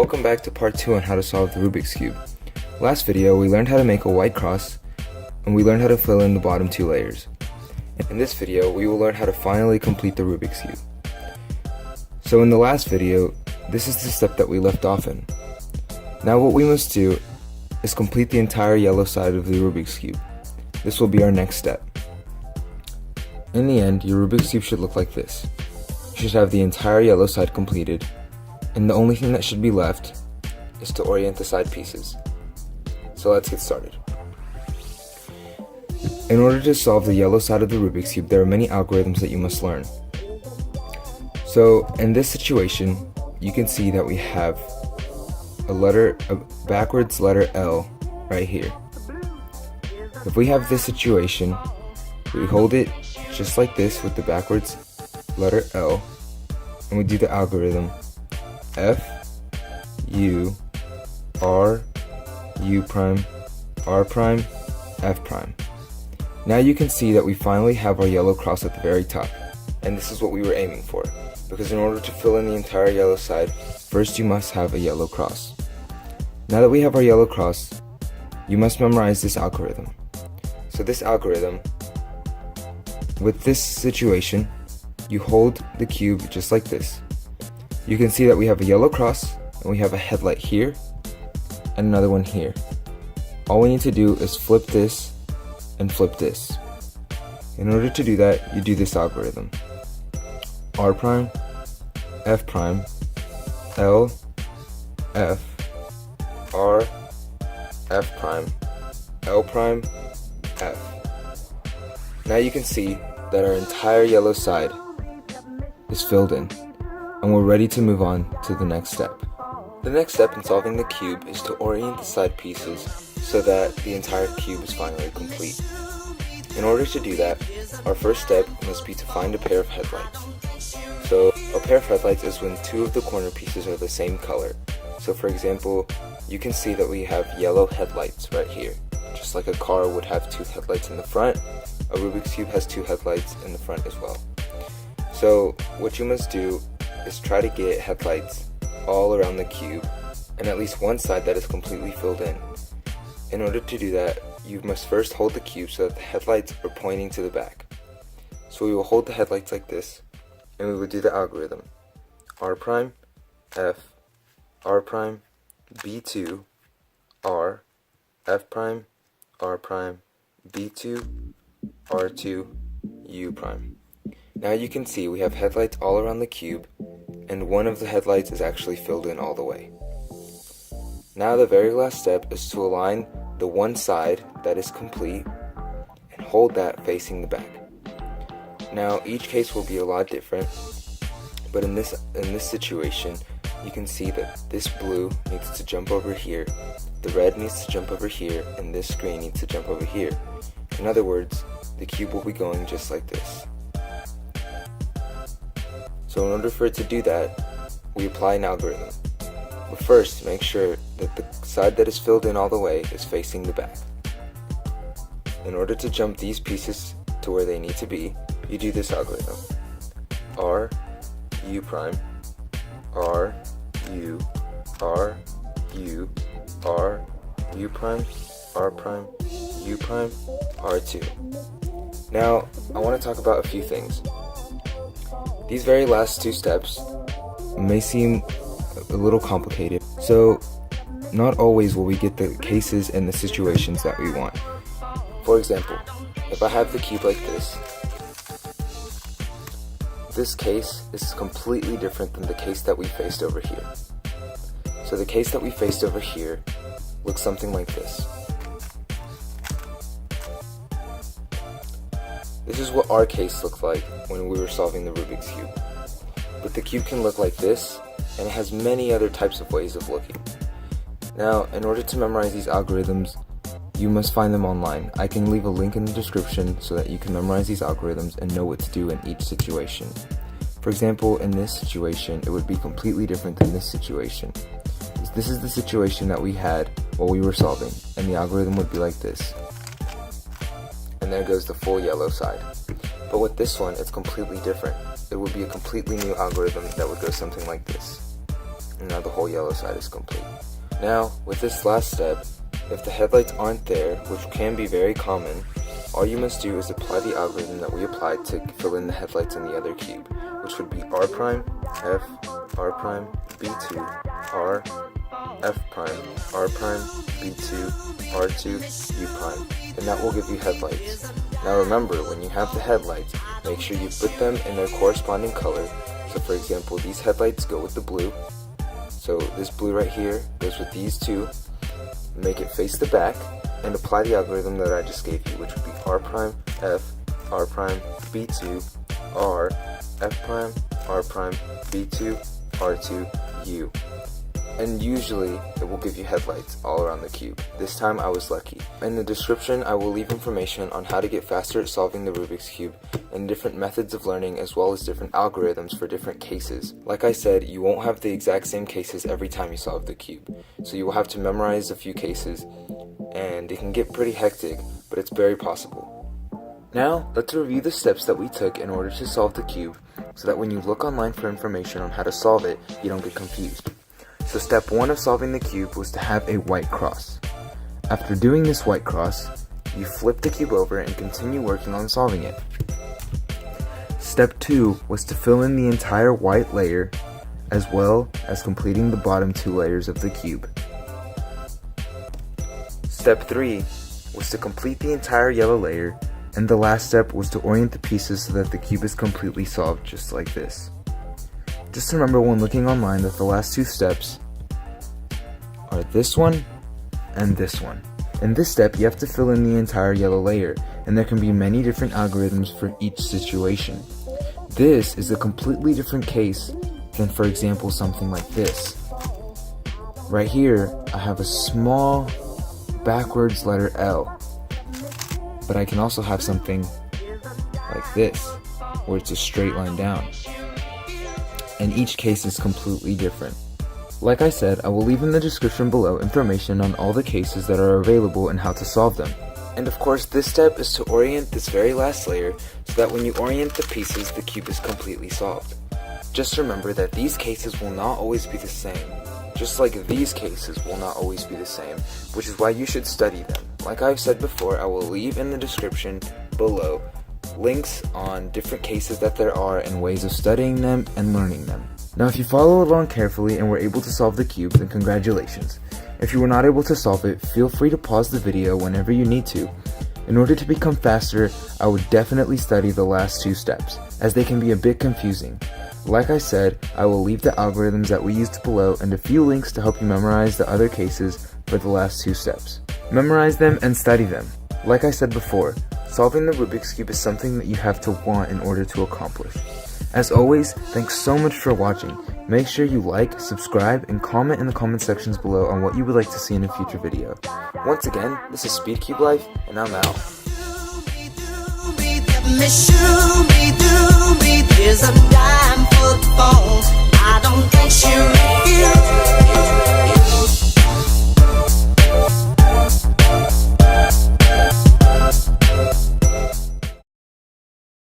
Welcome back to part 2 on how to solve the Rubik's Cube. Last video we learned how to make a white cross and we learned how to fill in the bottom 2 layers. In this video we will learn how to finally complete the Rubik's Cube. So in the last video, this is the step that we left off in. Now what we must do is complete the entire yellow side of the Rubik's Cube. This will be our next step. In the end, your Rubik's Cube should look like this. You should have the entire yellow side completed, and the only thing that should be left is to orient the side pieces. So let's get started. In order to solve the yellow side of the Rubik's Cube, there are many algorithms that you must learn. So in this situation, you can see that we have a backwards letter L right here. If we have this situation, we hold it just like this with the backwards letter L, and we do the algorithm F, U, R, U prime, R prime, F prime. Now you can see that we finally have our yellow cross at the very top, and this is what we were aiming for, because in order to fill in the entire yellow side, first you must have a yellow cross. Now that we have our yellow cross, you must memorize this algorithm. So this algorithm, with this situation, you hold the cube just like this. You can see that we have a yellow cross, and we have a headlight here, and another one here. All we need to do is flip this, and flip this. In order to do that, you do this algorithm. R prime, F prime, L, F, R, F prime, L prime, F. Now you can see that our entire yellow side is filled in, and we're ready to move on to the next step. The next step in solving the cube is to orient the side pieces so that the entire cube is finally complete. In order to do that, our first step must be to find a pair of headlights. So a pair of headlights is when two of the corner pieces are the same color. So for example, you can see that we have yellow headlights right here. Just like a car would have two headlights in the front, a Rubik's Cube has two headlights in the front as well. So what you must do is try to get headlights all around the cube, and at least one side that is completely filled in. In order to do that, you must first hold the cube so that the headlights are pointing to the back. So we will hold the headlights like this, and we will do the algorithm. R prime, F, R prime, B2, R, F prime, R prime, B2, R2, U prime. Now you can see we have headlights all around the cube, and one of the headlights is actually filled in all the way. Now the very last step is to align the one side that is complete and hold that facing the back. Now each case will be a lot different, but in this situation you can see that this blue needs to jump over here, the red needs to jump over here, and this green needs to jump over here. In other words, the cube will be going just like this. So in order for it to do that, we apply an algorithm. But first, make sure that the side that is filled in all the way is facing the back. In order to jump these pieces to where they need to be, you do this algorithm. R, U prime, R, U, R, U, R, U prime, R prime, U prime, R2. Now, I want to talk about a few things. These very last two steps may seem a little complicated, so not always will we get the cases and the situations that we want. For example, if I have the cube like this case is completely different than the case that we faced over here. So the case that we faced over here looks something like this. This is what our case looked like when we were solving the Rubik's Cube. But the cube can look like this, and it has many other types of ways of looking. Now, in order to memorize these algorithms, you must find them online. I can leave a link in the description so that you can memorize these algorithms and know what to do in each situation. For example, in this situation, it would be completely different than this situation. This is the situation that we had while we were solving, and the algorithm would be like this. And there goes the full yellow side. But with this one, it's completely different. It would be a completely new algorithm that would go something like this. and now the whole yellow side is complete. Now, with this last step, if the headlights aren't there, which can be very common, all you must do is apply the algorithm that we applied to fill in the headlights in the other cube, which would be R prime, F, R prime, B2, R, F prime, R prime, B2, R2, U prime, and that will give you headlights. Now remember, when you have the headlights, make sure you put them in their corresponding color. So for example, these headlights go with the blue. So this blue right here goes with these two. Make it face the back and apply the algorithm that I just gave you, which would be R prime, F, R prime, B2, R, F prime, R prime, B2, R2, U. And usually it will give you headlights all around the cube. This time I was lucky. In the description I will leave information on how to get faster at solving the Rubik's Cube and different methods of learning, as well as different algorithms for different cases. Like I said, you won't have the exact same cases every time you solve the cube. So you will have to memorize a few cases, and it can get pretty hectic, but it's very possible. Now let's review the steps that we took in order to solve the cube, so that when you look online for information on how to solve it, you don't get confused. So step 1 of solving the cube was to have a white cross. After doing this white cross, you flip the cube over and continue working on solving it. Step 2 was to fill in the entire white layer, as well as completing the bottom 2 layers of the cube. Step 3 was to complete the entire yellow layer, and the last step was to orient the pieces so that the cube is completely solved, just like this. Just remember when looking online that the last 2 steps are this one and this one. In this step, you have to fill in the entire yellow layer, and there can be many different algorithms for each situation. This is a completely different case than, for example, something like this. Right here, I have a small backwards letter L, but I can also have something like this, where it's a straight line down. And each case is completely different. Like I said, I will leave in the description below information on all the cases that are available and how to solve them. And of course, this step is to orient this very last layer so that when you orient the pieces, the cube is completely solved. Just remember that these cases will not always be the same. Just like these cases will not always be the same, which is why you should study them. Like I've said before, I will leave in the description below links on different cases that there are and ways of studying them and learning them. Now if you follow along carefully and were able to solve the cube, then congratulations. If you were not able to solve it, feel free to pause the video whenever you need to. In order to become faster, I would definitely study the last 2 steps, as they can be a bit confusing. Like I said, I will leave the algorithms that we used below and a few links to help you memorize the other cases for the last 2 steps. Memorize them and study them. Like I said before, solving the Rubik's Cube is something that you have to want in order to accomplish. As always, thanks so much for watching. Make sure you like, subscribe, and comment in the comment sections below on what you would like to see in a future video. Once again, this is SpeedCube Life, and I'm out.